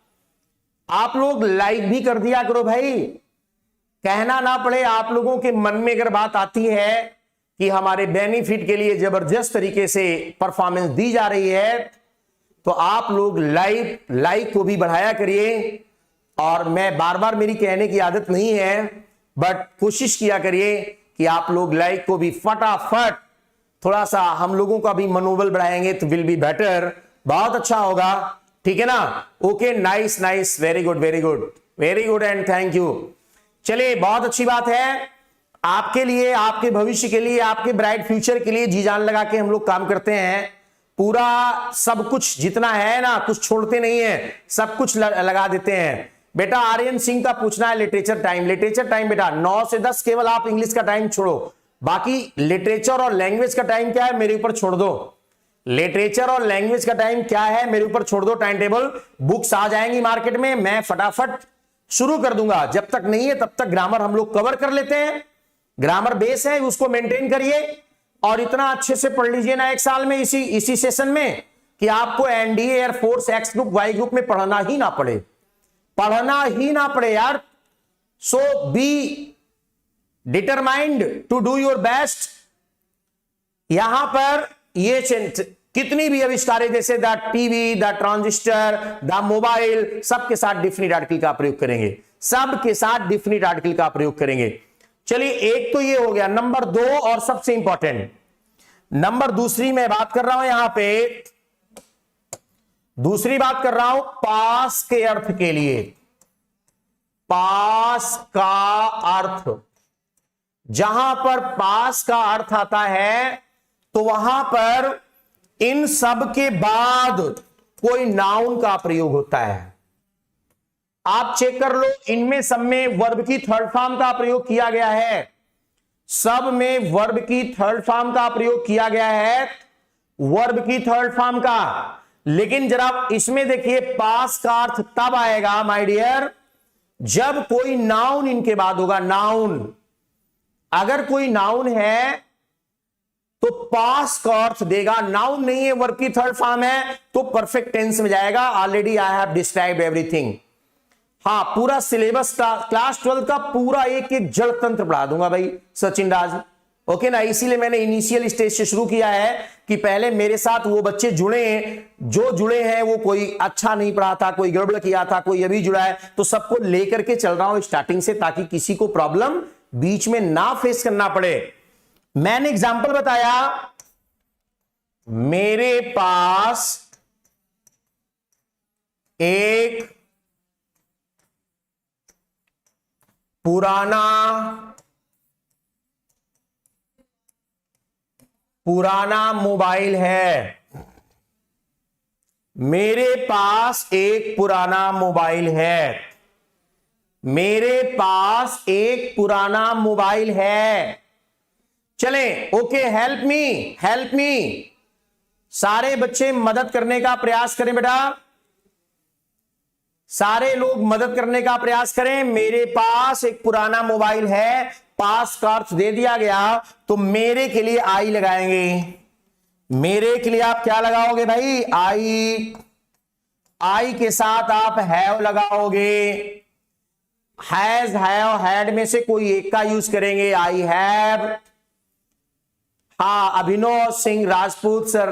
Speaker 1: आप लोग लाइक भी कर दिया करो भाई, कहना ना पड़े। आप लोगों के मन में अगर बात आती है कि हमारे बेनिफिट के लिए जबरदस्त तरीके से परफॉर्मेंस दी जा रही है, तो आप लोग लाइक को भी बढ़ाया करिए। और मैं बार बार, मेरी कहने की आदत नहीं है, बट कोशिश किया करिए कि आप लोग लाइक को भी फटाफट, थोड़ा सा हम लोगों का भी मनोबल बढ़ाएंगे तो विल बी बेटर, बहुत अच्छा होगा। ठीक है ना? Okay, nice nice, very good very good very good and thank you. चलिए बहुत अच्छी बात है। आपके लिए, आपके भविष्य के लिए, आपके ब्राइट फ्यूचर के लिए जी जान लगा के हम लोग काम करते हैं। पूरा सब कुछ जितना है ना, कुछ छोड़ते नहीं है, सब कुछ लगा देते हैं। बेटा आर्यन सिंह का पूछना है लिटरेचर टाइम। लिटरेचर टाइम बेटा 9 से 10 केवल आप इंग्लिश का टाइम छोड़ो, बाकी लिटरेचर और लैंग्वेज का टाइम क्या है मेरे ऊपर छोड़ दो। लिटरेचर और लैंग्वेज का टाइम क्या है मेरे ऊपर छोड़ दो। टाइम टेबल बुक्स आ जाएंगी मार्केट में, मैं फटाफट शुरू कर दूंगा। जब तक नहीं है तब तक ग्रामर हम लोग कवर कर लेते हैं। ग्रामर बेस है, उसको मेंटेन करिए और इतना अच्छे से पढ़ लीजिए ना एक साल में, इसी सेशन में, कि आपको NDA, air force, X group, Y group में पढ़ना ही ना पड़े, पढ़ना ही ना पड़े यार। So be determined to do your best. यहां पर ये कितनी भी आविष्कार जैसे the TV, the transistor, the mobile, सबके साथ डिफिनिट आर्टिकल का प्रयोग करेंगे, सबके साथ डिफिनिट आर्टिकल का प्रयोग करेंगे। चलिए एक तो ये हो गया। नंबर 2 और सबसे इंपॉर्टेंट नंबर दूसरी मैं बात कर रहा हूं यहां पे, दूसरी बात कर रहा हूं पास के अर्थ के लिए। पास का अर्थ, जहां पर पास का अर्थ आता है तो वहां पर इन सब के बाद कोई नाउन का प्रयोग होता है। आप चेक कर लो, इनमें सब में वर्ब की थर्ड फॉर्म का प्रयोग किया गया है, सब में वर्ब की थर्ड फॉर्म का प्रयोग किया गया है, वर्ब की थर्ड फॉर्म का। लेकिन जरा इसमें देखिए पास का अर्थ तब आएगा माय डियर जब कोई नाउन इनके बाद होगा। नाउन, अगर कोई नाउन है तो पास का अर्थ देगा। नाउन नहीं है, वर्ब की थर्ड फॉर्म है तो परफेक्ट टेंस में जाएगा। Already I have described everything. हाँ, पूरा सिलेबस क्लास 12 का पूरा एक एक जड़ तंत्र पढ़ा दूंगा भाई सचिन राज, ओके ना। इसीलिए मैंने इनिशियल स्टेज से शुरू किया है कि पहले मेरे साथ वो बच्चे जुड़े हैं, जो जुड़े हैं वो कोई अच्छा नहीं पढ़ा था, कोई गड़बड़ किया था, कोई अभी जुड़ा है, तो सबको लेकर के चल रहा हूं स्टार्टिंग से, ताकि किसी को प्रॉब्लम बीच में ना फेस करना पड़े। मैंने एग्जाम्पल बताया, मेरे पास एक पुराना मोबाइल है। मेरे पास एक पुराना मोबाइल है। मेरे पास एक पुराना मोबाइल है। चले, okay, help me, help me. सारे बच्चे मदद करने का प्रयास करें बेटा, सारे लोग मदद करने का प्रयास करें। मेरे पास एक पुराना मोबाइल है, पास का अर्थ दे दिया गया तो मेरे के लिए आई लगाएंगे। मेरे के लिए आप क्या लगाओगे भाई? आई। आई के साथ आप हैव लगाओगे। हैज, हैव, हैड में से कोई एक का यूज करेंगे। I have. हाँ, अभिनव सिंह राजपूत सर,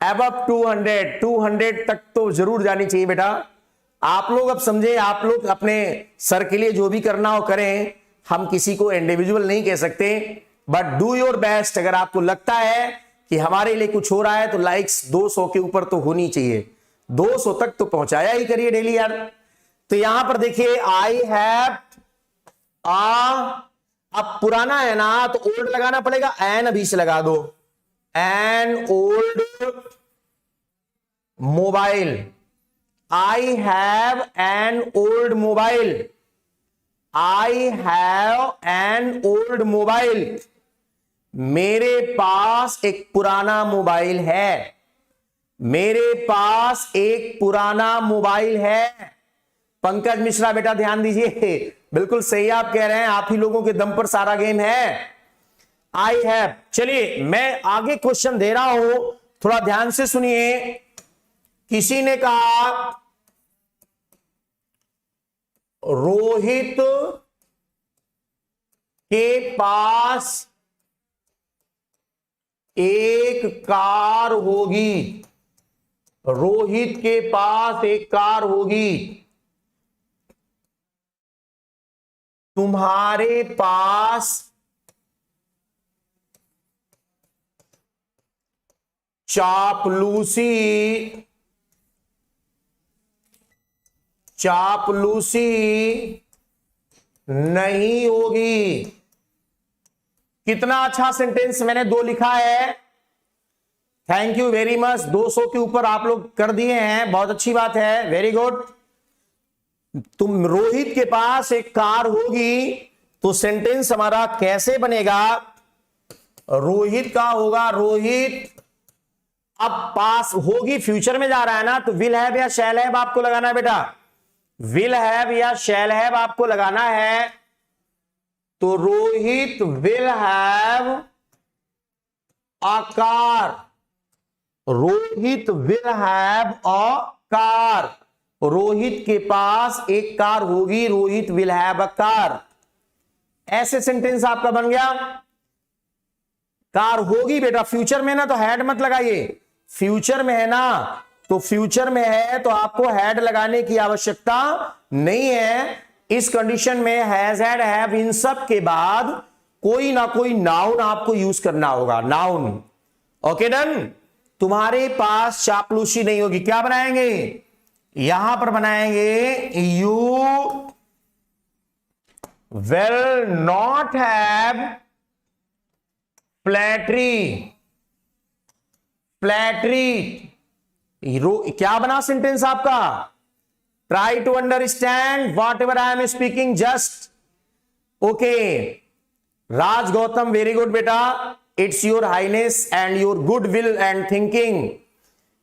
Speaker 1: अबव 200 तक तो जरूर जानी चाहिए बेटा। आप लोग अब समझे, आप लोग अपने सर के लिए जो भी करना हो करें, हम किसी को इंडिविजुअल नहीं कह सकते, बट डू योर बेस्ट। अगर आपको लगता है कि हमारे लिए कुछ हो रहा है तो लाइक्स 200 के ऊपर तो होनी चाहिए, 200 तक तो पहुंचाया ही करिए डेली यार। तो यहां पर देखिए आई हैव अब पुराना है ना तो ओल्ड लगाना पड़ेगा, एन अभी से लगा दो। An old mobile. I have an old mobile. I have an old mobile. मेरे पास एक पुराना मोबाइल है। मेरे पास एक पुराना मोबाइल है। पंकज मिश्रा बेटा ध्यान दीजिए, बिल्कुल सही आप कह रहे हैं, आप ही लोगों के दम पर सारा गेम है। I have. चलिए मैं आगे क्वेश्चन दे रहा हूं, थोड़ा ध्यान से सुनिए। किसी ने कहा रोहित के पास एक कार होगी। रोहित के पास एक कार होगी। तुम्हारे पास चापलूसी नहीं होगी। कितना अच्छा सेंटेंस मैंने 2 लिखा है। Thank you very much. 200 के ऊपर आप लोग कर दिए हैं, बहुत अच्छी बात है, वेरी गुड। तुम रोहित के पास एक कार होगी तो सेंटेंस हमारा कैसे बनेगा? रोहित का होगा, रोहित अब पास होगी, फ्यूचर में जा रहा है ना, तो विल हैव या शैल हैव आपको लगाना है बेटा। विल हैव या शैल हैव आपको लगाना है। तो Rohit will have a car, Rohit will have a car, Rohit के पास एक कार होगी, Rohit will have a car. ऐसे सेंटेंस आपका बन गया। कार होगी बेटा, फ्यूचर में ना, तो हैड मत लगाइए, फ्यूचर में है ना, तो फ्यूचर में है तो आपको हैड लगाने की आवश्यकता नहीं है। इस कंडीशन में हैज, हैड, हैव, इन सब के बाद कोई ना कोई नाउन आपको यूज करना होगा, नाउन। Okay done. तुम्हारे पास चापलूसी नहीं होगी, क्या बनाएंगे? यहां पर बनाएंगे you will not have flattery, flattery. क्या बना सेंटेंस आपका? Try to understand whatever I am speaking, just okay. Raj Gautam, very good बेटा, it's your highness and your good will and thinking.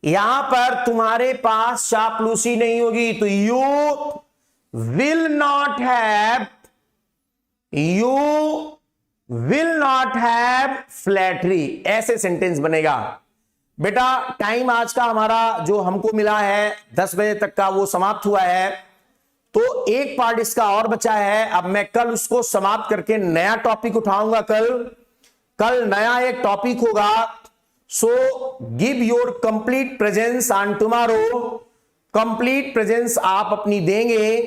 Speaker 1: यहां पर तुम्हारे पास चापलूसी नहीं होगी, तो you will not have, you will not have flattery, ऐसे सेंटेंस बनेगा बेटा। टाइम आज का हमारा जो हमको मिला है 10 बजे तक का, वो समाप्त हुआ है, तो एक पार्ट इसका और बचा है। अब मैं कल उसको समाप्त करके नया टॉपिक उठाऊंगा। कल नया एक टॉपिक होगा। So give your complete presence on tomorrow. Complete presence आप अपनी देंगे,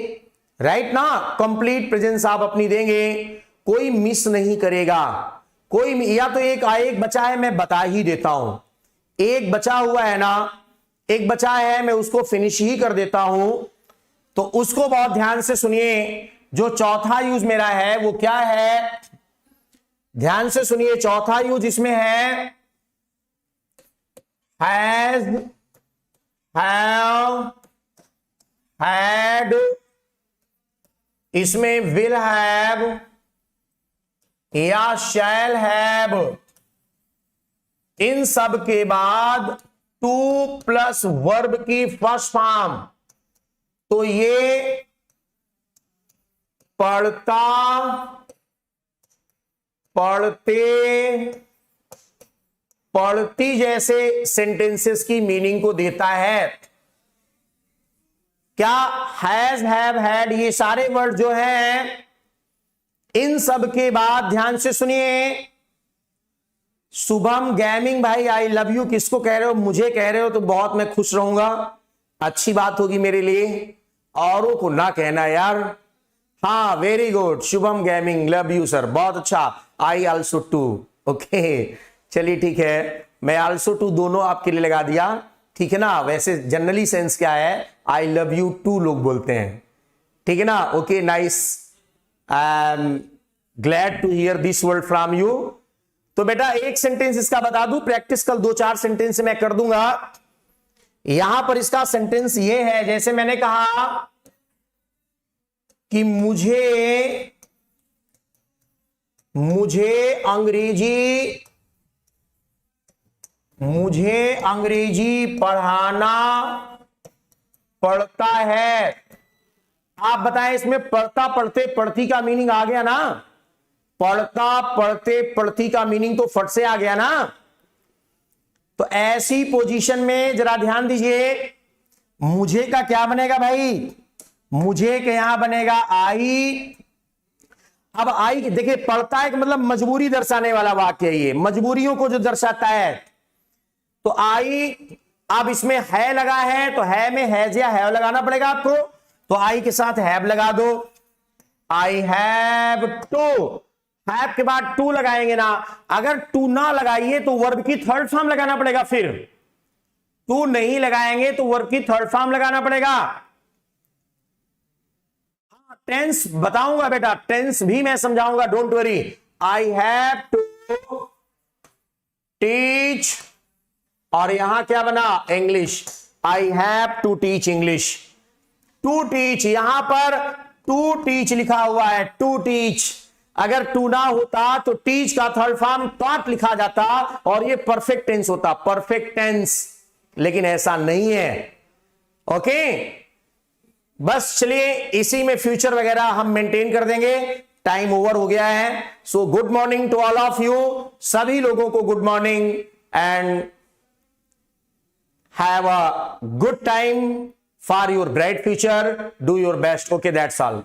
Speaker 1: राइट ना, कंप्लीट प्रेजेंस आप अपनी देंगे, कोई मिस नहीं करेगा। कोई या तो एक बचा है, मैं बता ही देता हूं, एक बचा हुआ है ना, एक बचा है, मैं उसको फिनिश ही कर देता हूं, तो उसको बहुत ध्यान से सुनिए। जो चौथा यूज मेरा है वो क्या है? ध्यान से सुनिए, चौथा यूज इसमें है हैज, हैव, हैड, इसमें विल हैव या शैल हैव, इन सब के बाद टू प्लस वर्ब की फर्स्ट फॉर्म, तो ये पढ़ता, पढ़ते, पढ़ती जैसे सेंटेंसेस की मीनिंग को देता है। क्या हैज, हैव, हैड, ये सारे वर्ड जो हैं, इन सब के बाद ध्यान से सुनिए, शुभम गेमिंग भाई आई लव यू, किसको कह रहे हो? मुझे कह रहे हो तो बहुत मैं खुश रहूंगा, अच्छी बात होगी मेरे लिए, औरों को ना कहना यार। हाँ very good, Shubham gaming love you sir, बहुत अच्छा। आई ऑल्सो टू, ओके चलिए ठीक है, मैं ऑल्सो टू दोनों आपके लिए लगा दिया, ठीक है ना। वैसे जनरली सेंस क्या है? आई लव यू टू लोग बोलते हैं, ठीक है ना। Okay nice, I am glad to hear this word from you. तो बेटा एक सेंटेंस इसका बता दूं, प्रैक्टिस कल 2-4 सेंटेंस मैं कर दूंगा। यहां पर इसका सेंटेंस ये है, जैसे मैंने कहा कि मुझे अंग्रेजी पढ़ाना पड़ता है। आप बताएं इसमें पढ़ता, पढ़ते, पढ़ती का मीनिंग आ गया ना? पढ़ता, पढ़ते, पढ़ती का मीनिंग तो फट से आ गया ना। तो ऐसी पोजीशन में जरा ध्यान दीजिए, मुझे का क्या बनेगा भाई? मुझे के यहां बनेगा आई। अब आई देखिए, पढ़ता है कि मतलब मजबूरी दर्शाने वाला वाक्य है, ये मजबूरियों को जो दर्शाता है। तो आई, अब इसमें है लगा है, तो है में हैज या हैव लगाना पड़ेगा आपको, तो आई के साथ हैव लगा दो। आई हैव टू, हैव के बाद टू लगाएंगे ना, अगर टू ना लगाइए तो वर्ब की थर्ड फॉर्म लगाना पड़ेगा। फिर टू नहीं लगाएंगे तो वर्ब की थर्ड फॉर्म लगाना पड़ेगा। टेंस बताऊंगा बेटा, टेंस भी मैं समझाऊंगा, don't worry. I have to teach, और यहां क्या बना, English. I have to teach English. To teach, यहां पर टू टीच लिखा हुआ है, टू टीच। अगर टू ना होता तो टीच का थर्ड फॉर्म टॉट लिखा जाता और ये परफेक्ट टेंस होता, परफेक्ट टेंस, लेकिन ऐसा नहीं है। ओके, बस चलिए इसी में फ्यूचर वगैरह हम मेंटेन कर देंगे। टाइम ओवर हो गया है। So good morning to all of you, सभी लोगों को good morning and have a good time for your bright future. Do your best. Okay, that's all.